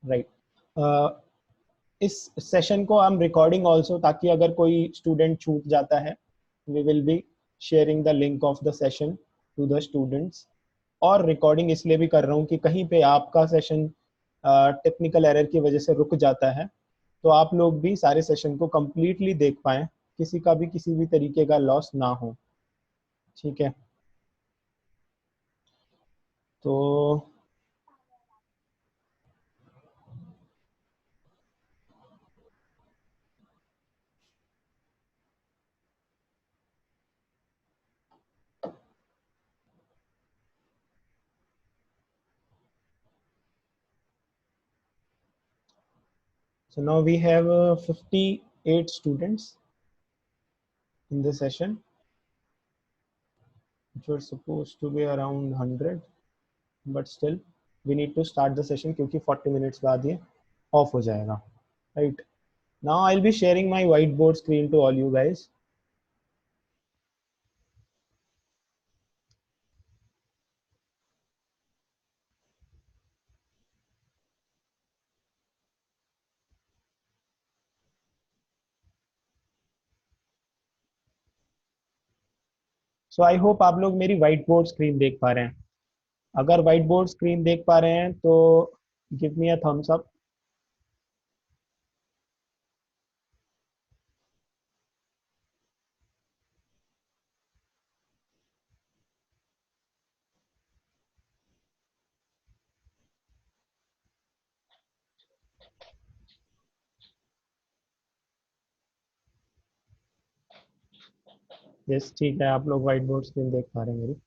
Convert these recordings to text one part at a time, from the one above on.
Right इस session को हम रिकॉर्डिंग ऑल्सो, ताकि अगर कोई स्टूडेंट छूट जाता है, we will be sharing the link of the session to the students. और रिकॉर्डिंग इसलिए भी कर रहा हूँ कि कहीं पे आपका सेशन टेक्निकल एरर की वजह से रुक जाता है, तो आप लोग भी सारे सेशन को कंप्लीटली देख पाएं, किसी का भी किसी भी तरीके का लॉस ना हो। ठीक है, तो so now we have 58 students in this session, which were supposed to be around 100, but still we need to start the session क्योंकि 40 minutes बाद ये off हो जाएगा. Right, now I'll be sharing my whiteboard screen to all you guys. So I hope आप लोग मेरी whiteboard screen देख पा रहे हैं. अगर whiteboard screen देख पा रहे हैं तो give me a thumbs up. Yes, ठीक है, आप लोग whiteboard screen देख पा रहे हैं मेरी.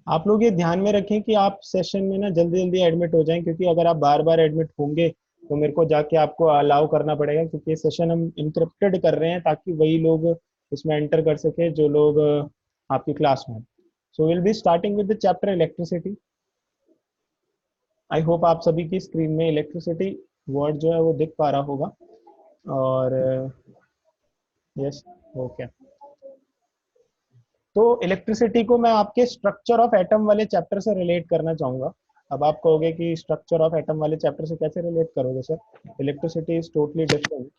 आप लोग ये ध्यान में रखें कि आप सेशन में ना जल्दी जल्दी एडमिट हो जाएं, क्योंकि अगर आप बार बार एडमिट होंगे तो मेरे को जाके आपको अलाउ करना पड़ेगा, क्योंकि ये सेशन हम इनक्रिप्टेड कर रहे हैं ताकि वही लोग इसमें एंटर कर सके जो लोग आपकी क्लास में हैं. So will be starting with the chapter electricity. I hope आप सभी की स्क्रीन में इलेक्ट्रिसिटी वर्ड जो है वो दिख पा रहा होगा. और यस, ओके. तो इलेक्ट्रिसिटी को मैं आपके स्ट्रक्चर ऑफ एटम वाले चैप्टर से रिलेट करना चाहूंगा. अब आप कहोगे कि स्ट्रक्चर ऑफ एटम वाले चैप्टर से कैसे रिलेट करोगे sir, electricity is totally different.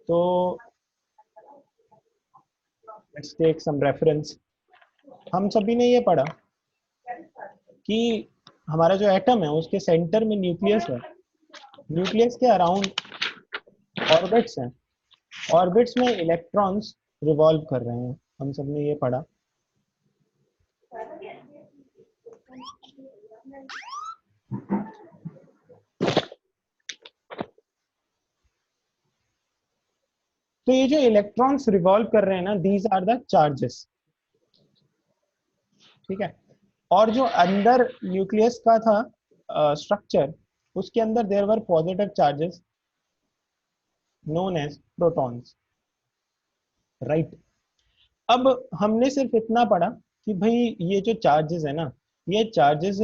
तो लेट्स टेक सम रेफरेंस. हम सभी ने ये पढ़ा कि हमारा जो एटम है उसके सेंटर में न्यूक्लियस है. न्यूक्लियस के अराउंड ऑर्बिट्स हैं. ऑर्बिट्स में इलेक्ट्रॉन्स रिवॉल्व कर रहे हैं. हम सब ने ये पढ़ा. तो ये जो इलेक्ट्रॉन्स रिवॉल्व कर रहे हैं ना, दीज आर द चार्जेस. ठीक है. और जो अंदर न्यूक्लियस का था स्ट्रक्चर, उसके अंदर there were positive charges known as protons. Right. अब हमने सिर्फ इतना पढ़ा कि भाई ये जो चार्जेस है ना, ये चार्जेस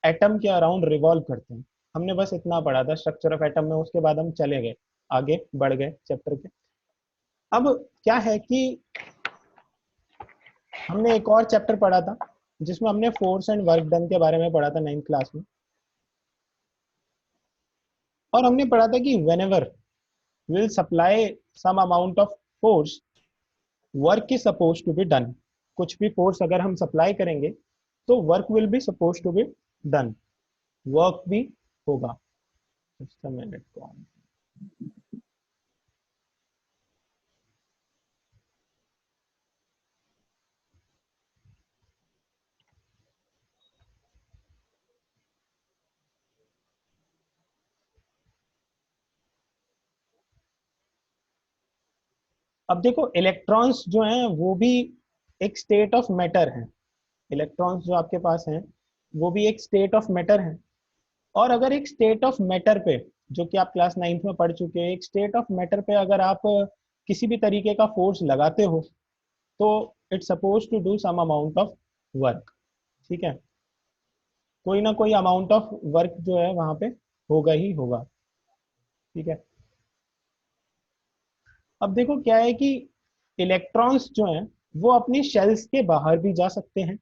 एटम के अराउंड रिवॉल्व करते हैं. हमने बस इतना पढ़ा था स्ट्रक्चर ऑफ एटम में. उसके बाद हम चले गए, आगे बढ़ गए चैप्टर के. अब क्या है कि हमने एक और चैप्टर पढ़ा था जिसमें हमने फोर्स एंड वर्क डन के बारे में पढ़ा था 9th क्लास में. और हमने पढ़ा था कि whenever will supply some amount of force, work is suppose to be done. कुछ भी फोर्स अगर हम सप्लाई करेंगे तो work will be suppose to be done, work भी होगा. Just a minute, अब देखो इलेक्ट्रॉन्स जो हैं वो भी एक स्टेट ऑफ मैटर है, इलेक्ट्रॉन्स जो आपके पास हैं वो भी एक स्टेट ऑफ मैटर है। और अगर एक स्टेट ऑफ मैटर पे, जो कि आप क्लास 9th में पढ़ चुके हैं, एक स्टेट ऑफ मैटर पे अगर आप किसी भी तरीके का फोर्स लगाते हो तो it's suppose to do some amount of work. ठीक है, कोई ना कोई अमाउंट ऑफ वर्क जो है वहां पे होगा ही होगा। ठीक है, अब देखो क्या है कि इलेक्ट्रॉन्स जो हैं वो अपनी शेल्स के बाहर भी जा सकते हैं,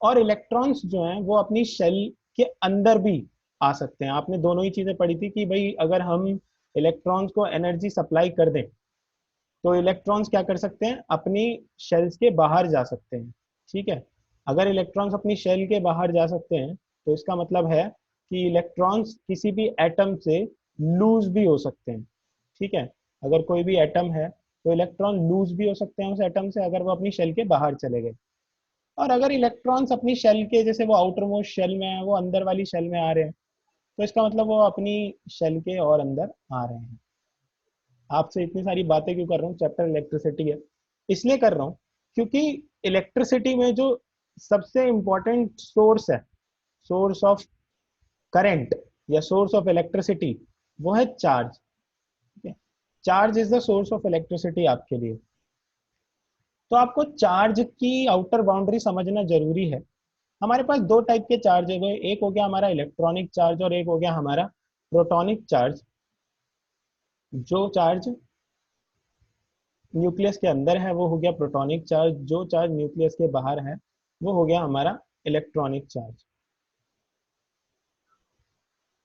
और इलेक्ट्रॉन्स जो हैं वो अपनी शेल के अंदर भी आ सकते हैं। आपने दोनों ही चीजें पढ़ी थी कि भाई अगर हम इलेक्ट्रॉन्स को एनर्जी सप्लाई कर दें तो इलेक्ट्रॉन्स क्या कर सकते हैं, अपनी शेल्स के बाहर जा सकते हैं। ठीक है, अगर इलेक्ट्रॉन्स अपनी शेल के बाहर जा सकते हैं तो इसका मतलब है कि इलेक्ट्रॉन्स किसी भी एटम से लूज भी हो सकते हैं। ठीक है, अगर कोई भी एटम है तो इलेक्ट्रॉन लूज भी हो सकते हैं उस एटम से अगर वो अपनी शेल के बाहर चले गए। और अगर इलेक्ट्रॉन्स अपनी शेल के, जैसे वो आउटर मोस्ट शेल में है, वो अंदर वाली शेल में आ रहे हैं, तो इसका मतलब वो अपनी शेल के और अंदर आ रहे हैं। आपसे इतनी सारी बातें क्यों कर रहा हूँ, चैप्टर इलेक्ट्रिसिटी है इसलिए कर रहा हूँ क्योंकि इलेक्ट्रिसिटी में जो सबसे इंपॉर्टेंट सोर्स है, सोर्स ऑफ करंट या सोर्स ऑफ इलेक्ट्रिसिटी, वो है charge. Charge is the source of electricity आपके लिए। तो आपको चार्ज की आउटर बाउंड्री समझना जरूरी है। हमारे पास दो टाइप के चार्ज है, एक हो गया हमारा इलेक्ट्रॉनिक चार्ज और एक हो गया हमारा प्रोटॉनिक चार्ज। जो चार्ज न्यूक्लियस के अंदर है वो हो गया प्रोटॉनिक चार्ज, जो चार्ज न्यूक्लियस के बाहर है वो हो गया हमारा इलेक्ट्रॉनिक चार्ज।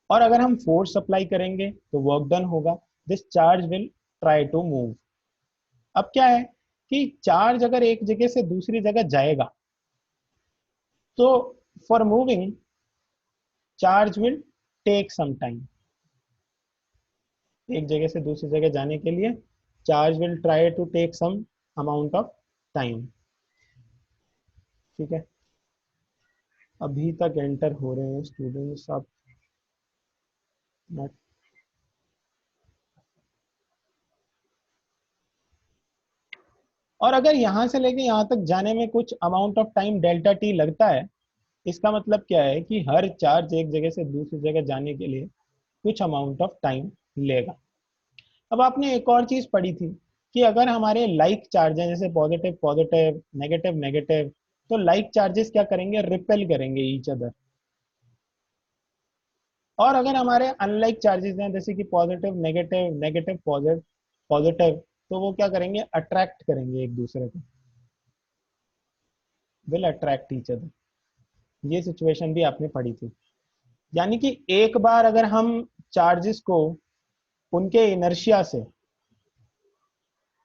और अगर हम फोर्स अप्लाई करेंगे तो वर्क डन होगा, this charge will try to move. अब क्या है कि चार्ज अगर एक जगह से दूसरी जगह जाएगा तो for moving charge will take some time. एक जगह से दूसरी जगह जाने के लिए charge will try to take some amount of time. ठीक है, अभी तक एंटर हो रहे हैं स्टूडेंट्स आप। और अगर यहाँ से लेके यहाँ तक जाने में कुछ amount of time delta T लगता है, इसका मतलब क्या है कि हर चार्ज एक जगह से दूसरी जगह जाने के लिए कुछ अमाउंट ऑफ टाइम लेगा। अब आपने एक और चीज पढ़ी थी कि अगर हमारे लाइक चार्ज हैं, जैसे पॉजिटिव पॉजिटिव नेगेटिव नेगेटिव, तो लाइक चार्जेस क्या करेंगे, रिपेल करेंगे ईच अदर। और अगर हमारे अनलाइक चार्जेस हैं, जैसे कि positive negative negative positive positive, तो वो क्या करेंगे, अट्रैक्ट करेंगे एक दूसरे को, विल अट्रैक्ट ईच अदर। ये सिचुएशन भी आपने पढ़ी थी। यानी कि एक बार अगर हम चार्जेस को उनके इनर्शिया से,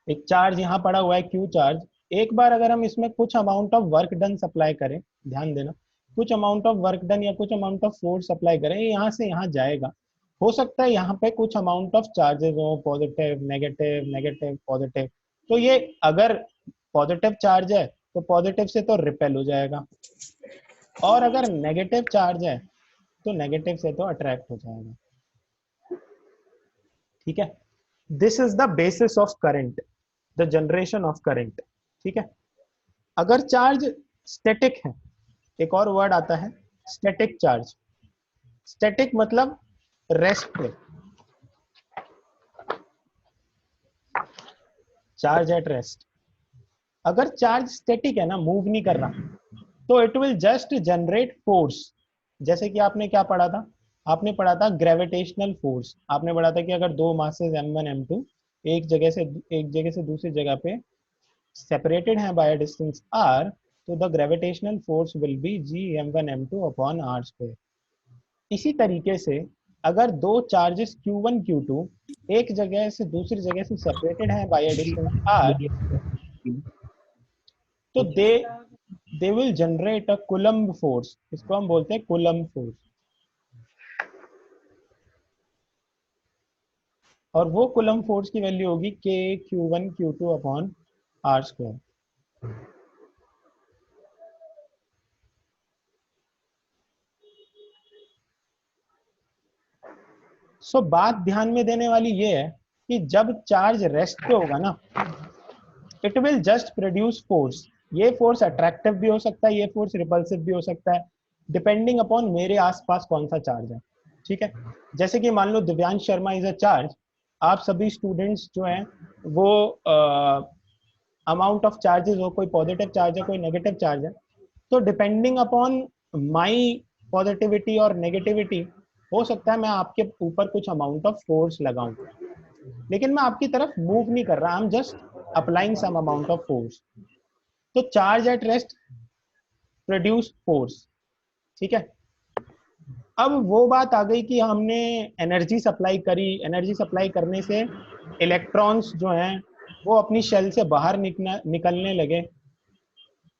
एक चार्ज यहाँ पड़ा हुआ है क्यू चार्ज, एक बार अगर हम इसमें कुछ amount of work done supply करें, ध्यान देना, कुछ अमाउंट ऑफ वर्क डन या कुछ अमाउंट ऑफ फोर्स सप्लाई करें, यहाँ से यहाँ जाएगा। हो सकता है यहाँ पे कुछ अमाउंट ऑफ चार्जेस हो, पॉजिटिव नेगेटिव नेगेटिव पॉजिटिव। तो ये अगर पॉजिटिव चार्ज है तो पॉजिटिव से तो रिपेल हो जाएगा, और अगर नेगेटिव चार्ज है तो नेगेटिव से तो अट्रैक्ट हो जाएगा। ठीक है, this is the basis of current, the generation of current. ठीक है, अगर चार्ज स्टैटिक है, एक और वर्ड आता है स्टैटिक चार्ज। स्टैटिक मतलब रेस्ट पे, चार्ज एट रेस्ट। अगर चार्ज स्टैटिक है ना, मूव नहीं कर रहा, तो it will just generate force. जैसे कि आपने क्या पढ़ा था, आपने पढ़ा था ग्रेविटेशनल फोर्स। आपने पढ़ा था कि अगर दो मासेस m1 m2 एक जगह से दूसरी जगह पे सेपरेटेड हैं बाय डिस्टेंस r, तो the gravitational force will be g m1 m2 upon r square. इसी तरीके से अगर दो चार्जेस q1 q2 एक जगह से दूसरी जगह से सेपरेटेड हैं बाय डिस्टेंस r, तो they will generate a coulomb force. इसको हम बोलते हैं कूलम्ब फोर्स। और वो कूलम्ब फोर्स की वैल्यू होगी k q1 q2 upon r square. So बात ध्यान में देने वाली ये है कि जब चार्ज रेस्ट पे होगा ना, it will just produce force. ये फोर्स अट्रैक्टिव भी हो सकता है, ये फोर्स रिपल्सिव भी हो सकता है, डिपेंडिंग अपॉन मेरे आसपास कौन सा चार्ज है। ठीक है, जैसे कि मान लो Divyansh Sharma is a charge, आप सभी स्टूडेंट्स जो हैं वो अमाउंट ऑफ चार्जेस हो, कोई पॉजिटिव चार्ज है कोई नेगेटिव चार्ज है, तो डिपेंडिंग अपॉन माई पॉजिटिविटी और नेगेटिविटी हो सकता है मैं आपके ऊपर कुछ अमाउंट ऑफ फोर्स लगाऊं, लेकिन मैं आपकी तरफ मूव नहीं कर रहा, I am just applying some amount of force. तो charge at rest produce force. ठीक है, अब वो बात आ गई कि हमने एनर्जी सप्लाई करी, एनर्जी सप्लाई करने से इलेक्ट्रॉन्स जो हैं वो अपनी शेल से बाहर निकलने लगे,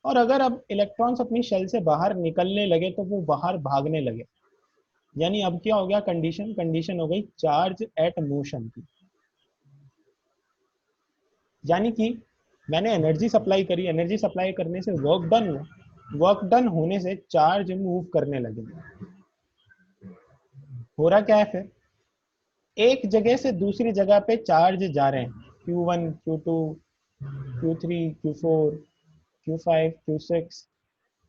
और अगर अब इलेक्ट्रॉन्स अपनी शेल से बाहर निकलने लगे तो वो बाहर भागने लगे, यानी अब क्या हो गया, कंडीशन कंडीशन हो गई चार्ज एट मोशन की। यानी कि मैंने एनर्जी सप्लाई करी, एनर्जी सप्लाई करने से वर्क डन हुआ, वर्क डन होने से चार्ज मूव करने लगे। हो रहा क्या है फिर, एक जगह से दूसरी जगह पे चार्ज जा रहे हैं, Q1 Q2 Q3 Q4 Q5 Q6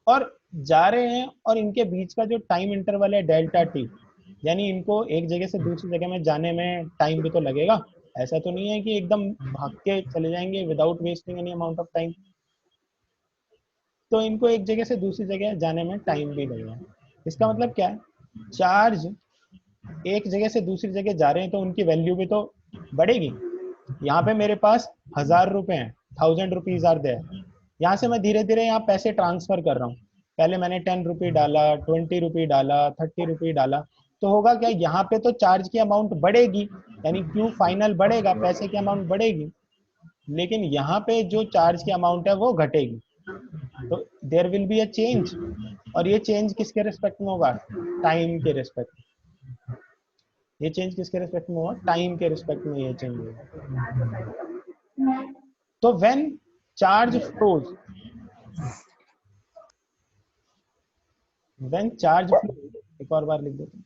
और जा रहे हैं, और इनके बीच का जो टाइम इंटरवल है डेल्टा टी, यानी इनको एक जगह से दूसरी जगह में जाने में टाइम भी तो लगेगा, ऐसा तो नहीं है कि एकदम भाग के चले जाएंगे without wasting any amount of time, तो इनको एक जगह से दूसरी जगह जाने में टाइम भी लगेगा। इसका मतलब क्या है, चार्ज एक जगह से दूसरी जगह जा रहे हैं तो उनकी वैल्यू भी तो बढ़ेगी। यहाँ पे मेरे पास 1000 रुपए हैं, 1000 रुपीज आर देयर, यहाँ से मैं धीरे धीरे यहाँ पैसे ट्रांसफर कर रहा हूँ, पहले मैंने 10 रुपये डाला, 20 रुपये डाला, 30 रुपये डाला, तो होगा क्या, यहाँ पे तो चार्ज की अमाउंट बढ़ेगी, यानी क्यू फाइनल बढ़ेगा, पैसे की अमाउंट बढ़ेगी, लेकिन यहाँ पे जो चार्ज की अमाउंट है वो घटेगी, तो there will be a change, और ये चेंज किसके रिस्पेक्ट में होगा, टाइम के रिस्पेक्ट में। ये चेंज किसके रिस्पेक्ट में होगा, टाइम के रिस्पेक्ट में ये चेंज होगा। तो when charge flows, when charge flows, एक और बार लिख देते हैं,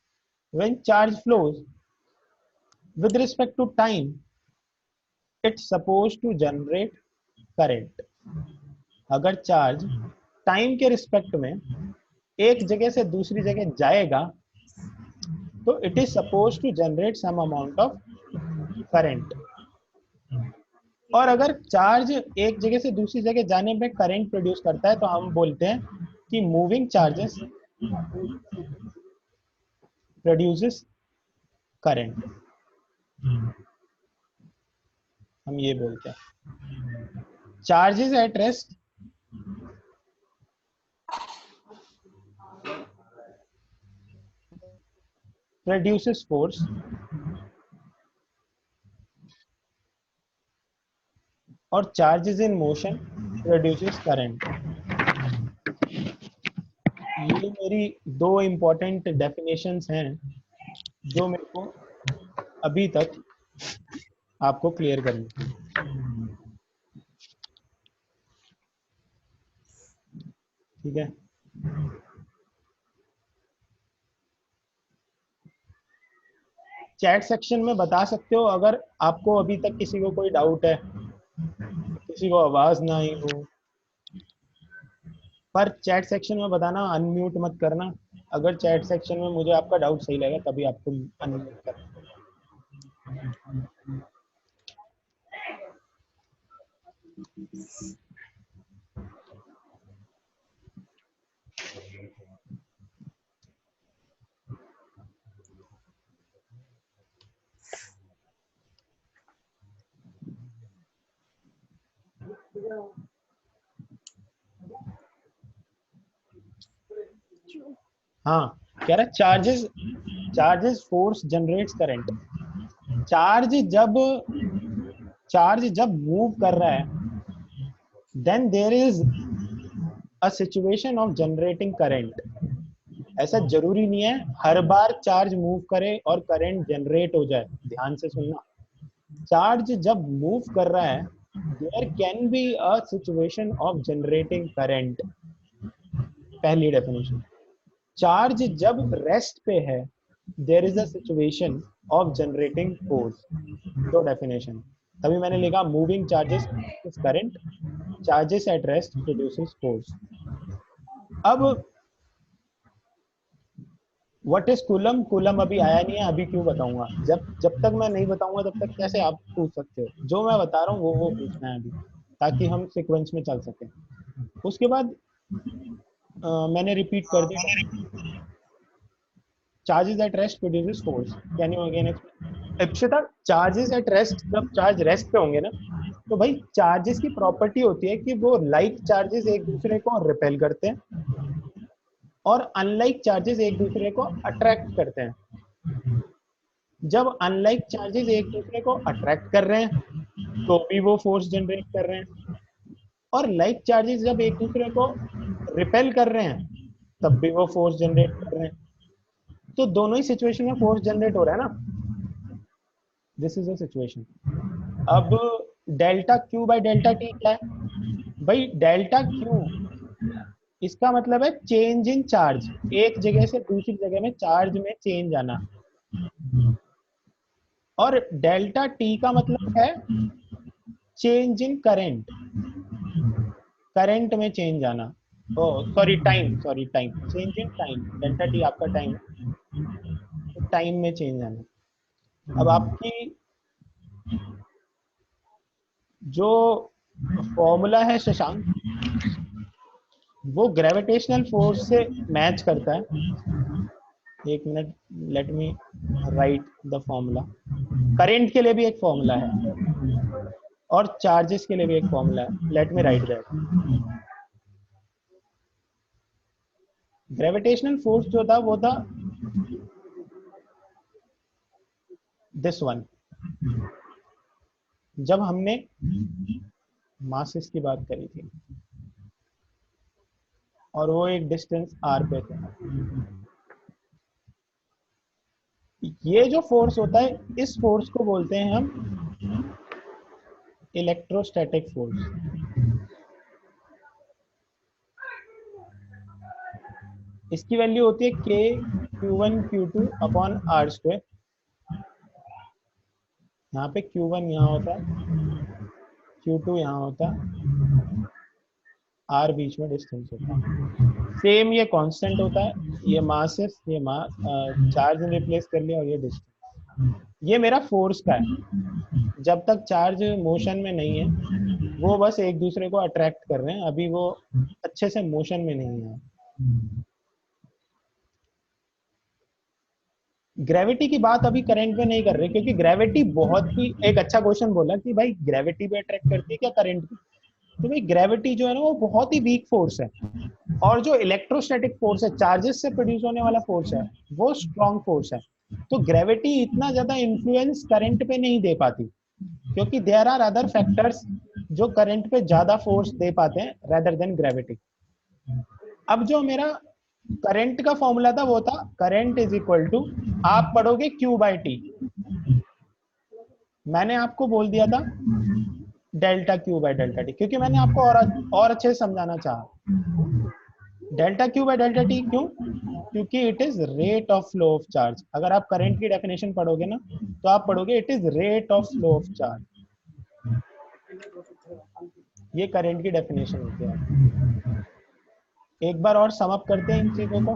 when charge flows with respect to time it's suppose to generate current. अगर चार्ज टाइम के रिस्पेक्ट में एक जगह से दूसरी जगह जाएगा तो it is suppose to generate some amount of current, और अगर चार्ज एक जगह से दूसरी जगह जाने में करंट प्रोड्यूस करता है तो हम बोलते हैं कि मूविंग चार्जेस प्रोड्यूसेस करंट, हम ये बोलते हैं। Charges at rest produces force, और charges in motion produces current. ये मेरी दो इंपॉर्टेंट डेफिनेशंस हैं जो मेरे को अभी तक आपको क्लियर करनी। ठीक है, चैट सेक्शन में बता सकते हो अगर आपको अभी तक किसी को कोई डाउट है, किसी को आवाज ना आई हो, पर चैट सेक्शन में बताना, अनम्यूट मत करना। अगर चैट सेक्शन में मुझे आपका डाउट सही लगे तभी आपको अनम्यूट करना। हाँ, कह रहा charges, charges force generates current. Charge जब मूव कर रहा है then there is a situation of generating current. ऐसा जरूरी नहीं है हर बार चार्ज मूव करे और करंट जनरेट हो जाए, ध्यान से सुनना। चार्ज जब मूव कर रहा है there can be a situation of generating current, पहली डेफिनेशन। चार्ज जब रेस्ट पे है there is a situation of generating force, दो डेफिनेशन। तभी मैंने लिखा moving charges current, charges at rest produces force. अब व्हाट इज कूलम, कूलम अभी आया नहीं है, अभी क्यों बताऊंगा, जब जब तक मैं नहीं बताऊंगा तब तक कैसे आप पूछ सकते हो, जो मैं बता रहा हूँ वो पूछना है अभी, ताकि हम सीक्वेंस में चल सकें। उसके बाद मैंने रिपीट कर दिया, charges at rest produces force, can you again explain Ipsita. Charges at rest, जब चार्ज रेस्ट पे होंगे ना, तो भाई चार्जेस की प्रॉपर्टी होती है कि वो लाइक चार्जेस एक दूसरे को रिपेल करते हैं और अनलाइक चार्जेस एक दूसरे को अट्रैक्ट करते हैं। जब अनलाइक चार्जेस एक दूसरे को अट्रैक्ट कर रहे हैं तो भी वो फोर्स जनरेट कर रहे हैं, और लाइक चार्जेस जब एक दूसरे को रिपेल कर रहे हैं तब भी वो फोर्स जनरेट कर रहे हैं। तो दोनों ही सिचुएशन में फोर्स जनरेट हो रहा है ना, दिस इज अ सिचुएशन। अब delta Q by delta T क्या है भाई, डेल्टा क्यू इसका मतलब है चेंज इन चार्ज, एक जगह से दूसरी जगह में चार्ज में चेंज आना, और डेल्टा टी का मतलब है चेंज इन करंट, करंट में चेंज आना। Oh sorry time, sorry time, change in time, delta T आपका टाइम है, तो टाइम में चेंज आना। अब आपकी जो फॉर्मूला है शशांक, वो ग्रेविटेशनल फोर्स से मैच करता है। एक minute, let me right the formula. Current के लिए भी एक फॉर्मूला है और चार्जेस के लिए भी एक फॉर्मूला है, let me right that. Gravitational force जो था वो था दिस वन, जब हमने मासेस की बात करी थी और वो एक डिस्टेंस आर पे थे। ये जो फोर्स होता है, इस फोर्स को बोलते हैं हम इलेक्ट्रोस्टैटिक फोर्स। इसकी वैल्यू होती है के Q1 Q2 upon are square. यहाँ पे Q1 यहाँ होता है, Q2 यहाँ होता है, आर बीच में डिस्टेंस होता है। सेम ये कांस्टेंट होता है, ये मास है, ये मास चार्ज ने रिप्लेस कर लिया और ये डिस्टेंस। ये मेरा फोर्स का है, जब तक चार्ज मोशन में नहीं है वो बस एक दूसरे को अट्रैक्ट कर रहे हैं, अभी वो अच्छे से मोशन में नहीं है। ग्रेविटी की बात अभी करंट में नहीं कर रहे, क्योंकि ग्रेविटी बहुत ही एक अच्छा क्वेश्चन बोला कि भाई ग्रेविटी भी अट्रैक्ट करती है क्या करंट को, तो भाई ग्रेविटी जो है ना वो बहुत ही वीक फोर्स है, और जो इलेक्ट्रोस्टैटिक फोर्स है, चार्जेस से प्रोड्यूस होने वाला फोर्स है, वो स्ट्रॉन्ग फोर्स है। तो ग्रेविटी इतना ज्यादा इन्फ्लुएंस करंट पे नहीं दे पाती, क्योंकि देयर आर अदर फैक्टर्स जो करंट पे ज्यादा फोर्स दे पाते हैं रेदर देन ग्रेविटी। अब जो मेरा करंट का फॉर्मूला था वो था करंट इज इक्वल टू, आप पढ़ोगे क्यू बाई टी, मैंने आपको बोल दिया था delta Q by delta T, क्योंकि मैंने आपको और अच्छे से समझाना चाहा। Delta Q by delta T क्यों, क्योंकि it is rate of flow of charge. अगर आप करंट की डेफिनेशन पढ़ोगे ना तो आप पढ़ोगे it is rate of flow of charge, ये करंट की डेफिनेशन होती है। एक बार और सम अप करते हैं इन चीजों को।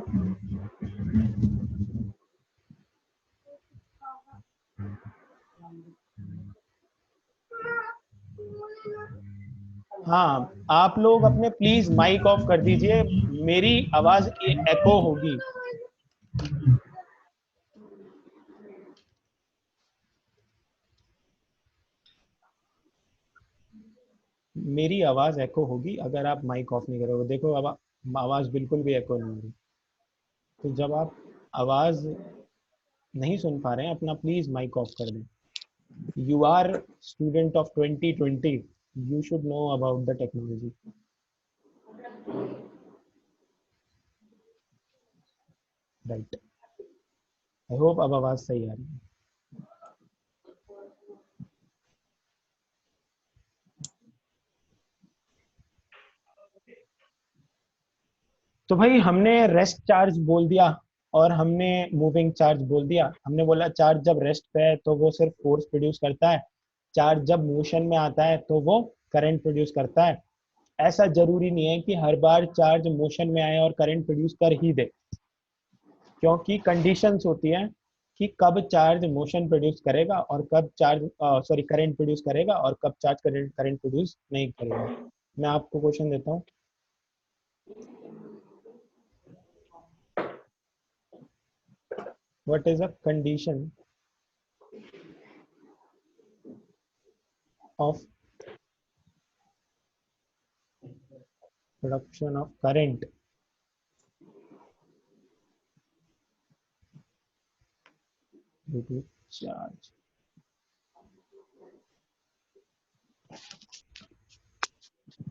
हाँ, आप लोग अपने प्लीज माइक ऑफ कर दीजिए, मेरी आवाज एको होगी। मेरी आवाज एको होगी अगर आप माइक ऑफ नहीं करोगे। देखो अब आवाज बिल्कुल भी एको नहीं हो रही, तो जब आप आवाज नहीं सुन पा रहे हैं अपना प्लीज माइक ऑफ कर दें। You are student of 2020, you should know about the technology, right? I hope अब आवाज सही आ रही है। तो भाई हमने रेस्ट चार्ज बोल दिया और हमने मूविंग चार्ज बोल दिया। हमने बोला चार्ज जब रेस्ट पे है तो वो सिर्फ फोर्स प्रोड्यूस करता है, चार्ज जब मोशन में आता है तो वो करंट प्रोड्यूस करता है। ऐसा जरूरी नहीं है कि हर बार चार्ज मोशन में आए और करंट प्रोड्यूस कर ही दे, क्योंकि कंडीशंस होती हैं कि कब चार्ज मोशन प्रोड्यूस करेगा और कब चार्ज सॉरी करंट प्रोड्यूस करेगा और कब चार्ज करंट प्रोड्यूस नहीं करेगा। मैं आपको क्वेश्चन देता हूँ। What is a condition of production of current due to charge?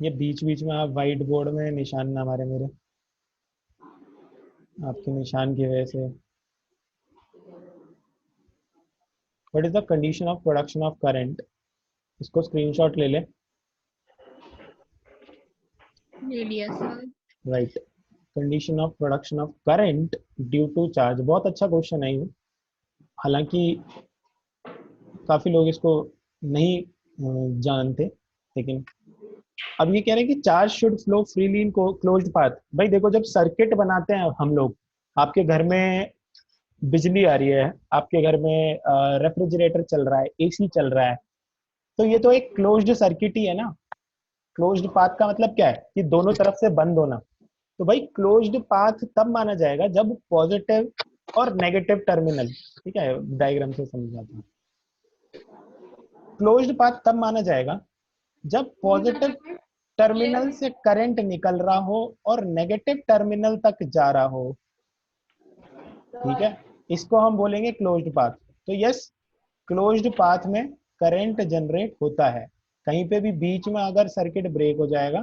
ये बीच बीच में आप व्हाइट बोर्ड में निशान ना मारे मेरे, आपके निशान की वजह से। What is the condition of production of current? इसको स्क्रीनशॉट ले ले। ले लिया sir. Right, condition of production of current due to charge. बहुत अच्छा क्वेश्चन है ये, हालांकि काफी लोग इसको नहीं जानते, लेकिन अब ये कह रहे हैं कि charge should flow freely in closed path. भाई देखो, जब सर्किट बनाते हैं हम लोग, आपके घर में बिजली आ रही है, आपके घर में रेफ्रिजरेटर चल रहा है, एसी चल रहा है, तो ये तो एक क्लोज्ड सर्किट ही है ना। क्लोज्ड पाथ का मतलब क्या है कि दोनों तरफ से बंद होना। तो भाई क्लोज्ड पाथ तब माना जाएगा जब पॉजिटिव और नेगेटिव टर्मिनल, ठीक है, डायग्राम से समझाता हूँ। क्लोज्ड पाथ तब माना जाएगा जब पॉजिटिव टर्मिनल से करंट निकल रहा हो और नेगेटिव टर्मिनल तक जा रहा हो, ठीक है, इसको हम बोलेंगे क्लोज्ड पाथ। तो यस, क्लोज्ड पाथ में करंट जनरेट होता है। कहीं पे भी बीच में अगर सर्किट ब्रेक हो जाएगा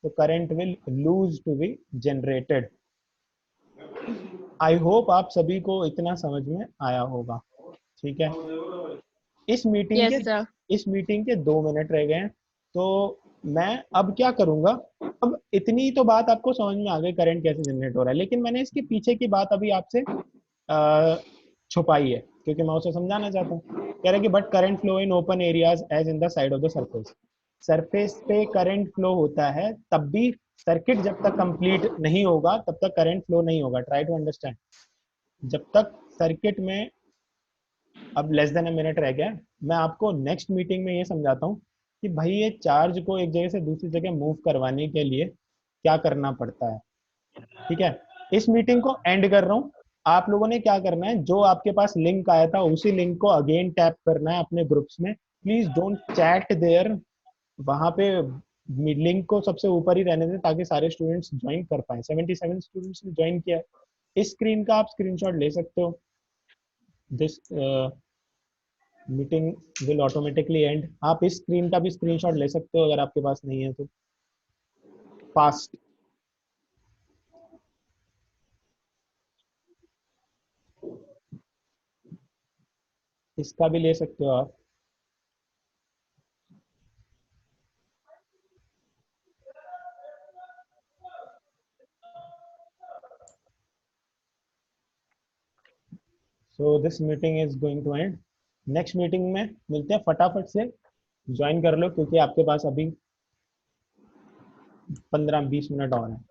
तो current will lose to be generated. I hope आप सभी को इतना समझ में आया होगा, ठीक है। इस मीटिंग के यस सर। इस मीटिंग के 2 मिनट रह गए हैं, तो मैं अब क्या करूंगा। अब इतनी तो बात आपको समझ में आ गई करंट कैसे जनरेट हो रहा है, लेकिन मैंने इसके पीछे की बात अभी आपसे छुपाई है, क्योंकि मैं उसे समझाना चाहता हूँ। कह रहे हैं कि but current flow in open areas as in the side of the surface. Surface पे करंट फ्लो होता है, तब भी सर्किट जब तक कंप्लीट नहीं होगा तब तक करंट फ्लो नहीं होगा। Try to understand. जब तक सर्किट में, अब लेस देन अ मिनट रह गया है, मैं आपको नेक्स्ट मीटिंग में ये समझाता हूँ कि भाई ये चार्ज को एक जगह से दूसरी जगह मूव करवाने के लिए क्या करना पड़ता है, ठीक है। इस मीटिंग को एंड कर रहा हूँ। आप लोगों ने क्या करना है, जो आपके पास लिंक आया था उसी लिंक को अगेन टैप करना है अपने ग्रुप्स में। प्लीज डोंट चैट देयर, वहां पे लिंक को सबसे ऊपर ही रहने दें ताकि सारे स्टूडेंट्स ज्वाइन कर पाए। 77 स्टूडेंट्स ने ज्वाइन किया है। इस स्क्रीन का आप स्क्रीनशॉट ले सकते हो। This meeting will automatically and. आप इस स्क्रीन का भी स्क्रीनशॉट ले सकते हो अगर आपके पास नहीं है तो। फास्ट, इसका भी ले सकते हो आप। So this meeting is going to end. Next meeting में मिलते हैं, फटाफट से ज्वाइन कर लो क्योंकि आपके पास अभी 15-20 मिनट और हैं।